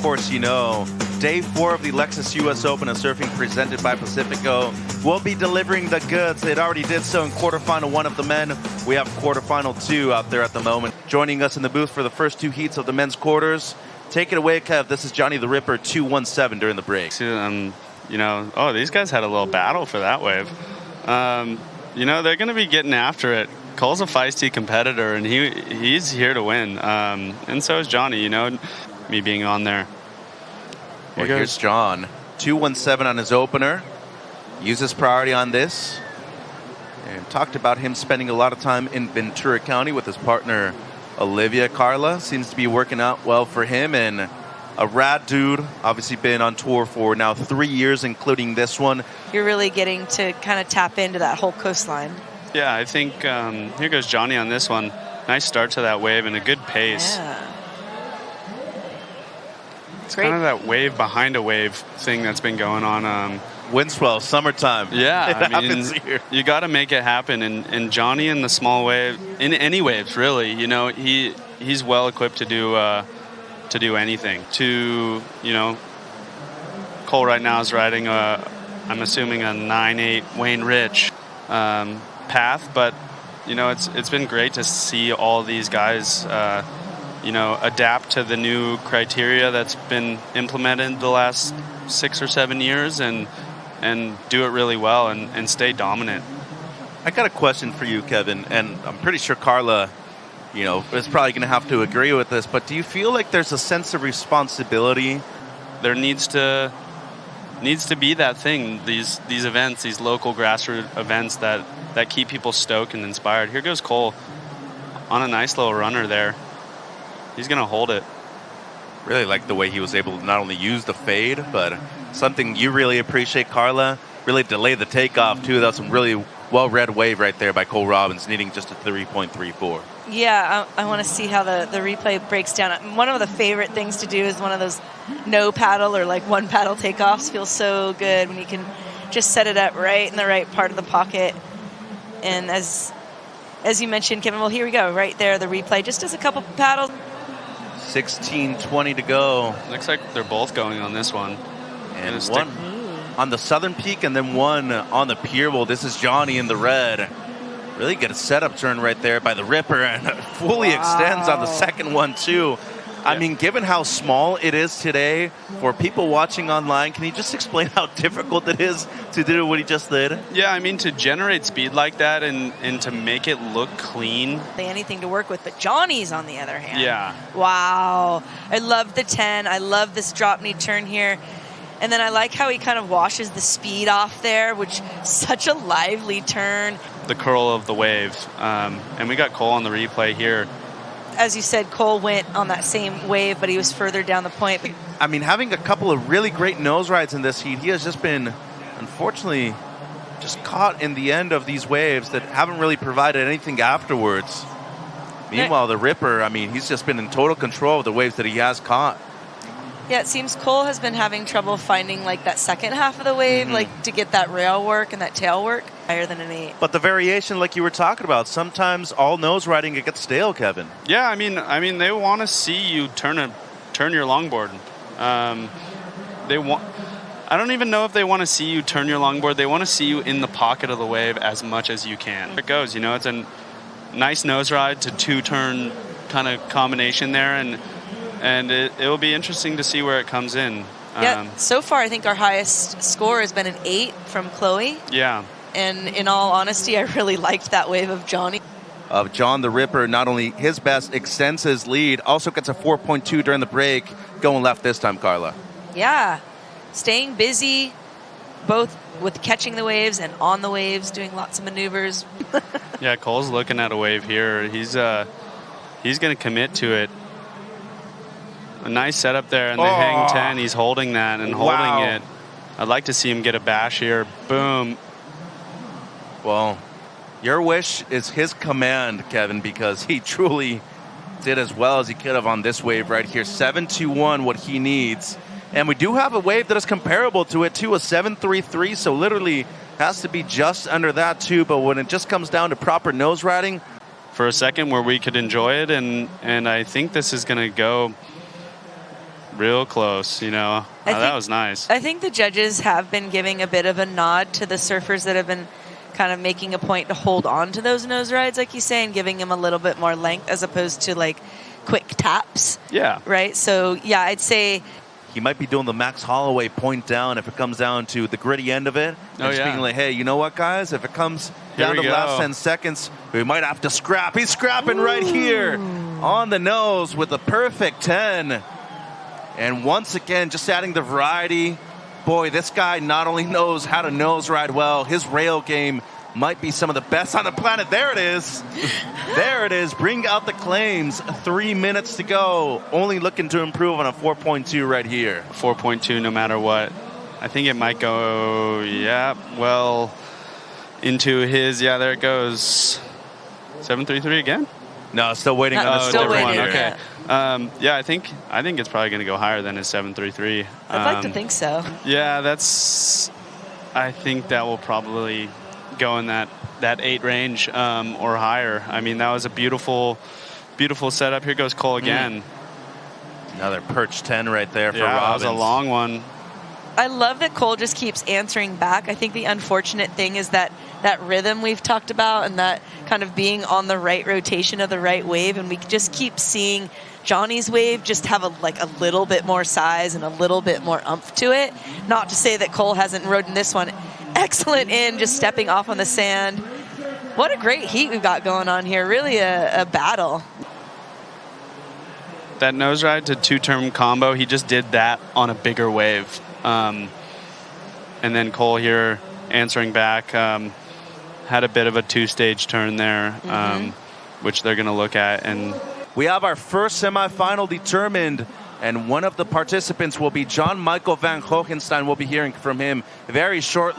course, you know, day 4 of the Lexus US Open of Surfing presented by Pacifico will be delivering the goods. It already did so in quarterfinal 1 of the men. We have quarterfinal 2 out there at the moment. Joining us in the booth for the first 2 heats of the men's quarters. Take it away, Kev. This is Johnny the Ripper, 217 during the break. You know, oh, these guys had a little battle for that wave. You know, they're going to be getting after it. Cole's a feisty competitor, and he's here to win. And so is Johnny, you know, me being on there. Well, here's John. 217 on his opener. Uses priority on this. And talked about him spending a lot of time in Ventura County with his partner, Olivia Carla. Seems to be working out well for him. And a rad dude. Obviously been on tour for now 3 years, including this one. You're really getting to kind of tap into that whole coastline. Yeah, I think here goes Johnny on this one. Nice start to that wave and a good pace. Yeah. It's kind of that wave behind a wave thing that's been going on. Wind swell, summertime. Yeah, it happens mean, here. You got to make it happen. And Johnny in the small wave, in any waves really, you know, he's well equipped to do anything. You know, Cole right now is riding I'm assuming a 9.8 Wayne Rich path, but you know, it's been great to see all these guys you know, adapt to the new criteria that's been implemented the last 6 or 7 years and do it really well and stay dominant. I got a question for you, Kevin, and I'm pretty sure Carla, you know, is probably going to have to agree with this, but do you feel like there's a sense of responsibility? There needs to be that thing, these events, these local grassroots events that keep people stoked and inspired. Here goes Cole on a nice little runner there. He's going to hold it. Really like the way he was able to not only use the fade, but something you really appreciate, Carla, really delay the takeoff, too. That was some really well-read wave right there by C.Robbins, needing just a 3.34. Yeah, I want to see how the replay breaks down. One of the favorite things to do is one of those no paddle or like one paddle takeoffs. Feels so good when you can just set it up right in the right part of the pocket. And as you mentioned, Kevin, well, here we go. Right there, the replay. Just as a couple paddles. 16:20 to go. Looks like they're both going on this one. And one on the southern peak and then one on the pier. Well, this is Johnny in the red. Really good setup turn right there by the Ripper and fully extends on the second one, too. I mean, given how small it is today for people watching online, can you just explain how difficult it is to do what he just did? Yeah, I mean, to generate speed like that and to make it look clean. Anything to work with, but Johnny's on the other hand. Yeah. Wow. I love the 10. I love this drop knee turn here. And then I like how he kind of washes the speed off there, which is such a lively turn. The curl of the wave. And we got Cole on the replay here. As you said, Cole went on that same wave, but he was further down the point. I mean, having a couple of really great nose rides in this heat, he has just been, unfortunately, just caught in the end of these waves that haven't really provided anything afterwards. Meanwhile, the Ripper, I mean, he's just been in total control of the waves that he has caught. Yeah, it seems Cole has been having trouble finding like that second half of the wave, like to get that rail work and that tail work higher than an 8. But the variation, like you were talking about, sometimes all nose riding it gets stale, Kevin. Yeah, I mean, they want to see you turn your longboard. They want. I don't even know if they want to see you turn your longboard. They want to see you in the pocket of the wave as much as you can. It goes, you know, it's a nice nose ride to 2-turn kind of combination there, and it will be interesting to see where it comes in. Yeah, so far I think our highest score has been an 8 from Chloe. Yeah. And in all honesty, I really liked that wave of Johnny. Of John the Ripper, not only his best, extends his lead, also gets a 4.2 during the break, going left this time, Carla. Yeah, staying busy, both with catching the waves and on the waves, doing lots of maneuvers. Yeah, Cole's looking at a wave here. He's going to commit to it. A nice setup there, and the hang 10, he's holding that and holding it. I'd like to see him get a bash here. Boom. Well, your wish is his command, Kevin, because he truly did as well as he could have on this wave right here. 7.21, what he needs. And we do have a wave that is comparable to it, too, a 7.33, so literally has to be just under that, too. But when it just comes down to proper nose riding. For a second where we could enjoy it, and I think this is going to go real close, you know. That was nice. I think the judges have been giving a bit of a nod to the surfers that have been kind of making a point to hold on to those nose rides, like you say, and giving them a little bit more length as opposed to like quick taps. Yeah. Right? So, yeah, I'd say he might be doing the Max Holloway point down if it comes down to the gritty end of it. And being like, hey, you know what, guys? If it comes down to the last 10 seconds, we might have to scrap. He's scrapping right here on the nose with a perfect 10. And once again, just adding the variety. Boy, this guy not only knows how to nose ride well, his rail game might be some of the best on the planet. There it is. There it is. Bring out the claims. 3 minutes to go. Only looking to improve on a 4.2 right here. 4.2 no matter what. I think it might go, well, into his, there it goes. 7.33 again? No, still waiting on the still score waiting, here. Okay. I think it's probably going to go higher than his 7.33. I'd like to think so. Yeah, I think that will probably go in that 8 range or higher. I mean, that was a beautiful setup. Here goes Cole again. Another perch 10 right there for Robbins. Robbins. That was a long one. I love that Cole just keeps answering back. I think the unfortunate thing is that rhythm we've talked about and that kind of being on the right rotation of the right wave, and we just keep seeing Johnny's wave just have a little bit more size and a little bit more oomph to it. Not to say that Cole hasn't ridden this one. Excellent in, just stepping off on the sand. What a great heat we've got going on here. Really a battle. That nose ride to 2-turn combo, he just did that on a bigger wave. And then Cole here answering back, had a bit of a 2-stage turn there, which they're going to look at. And we have our first semifinal determined, and one of the participants will be John Michael van Hohenstein. We'll be hearing from him very shortly.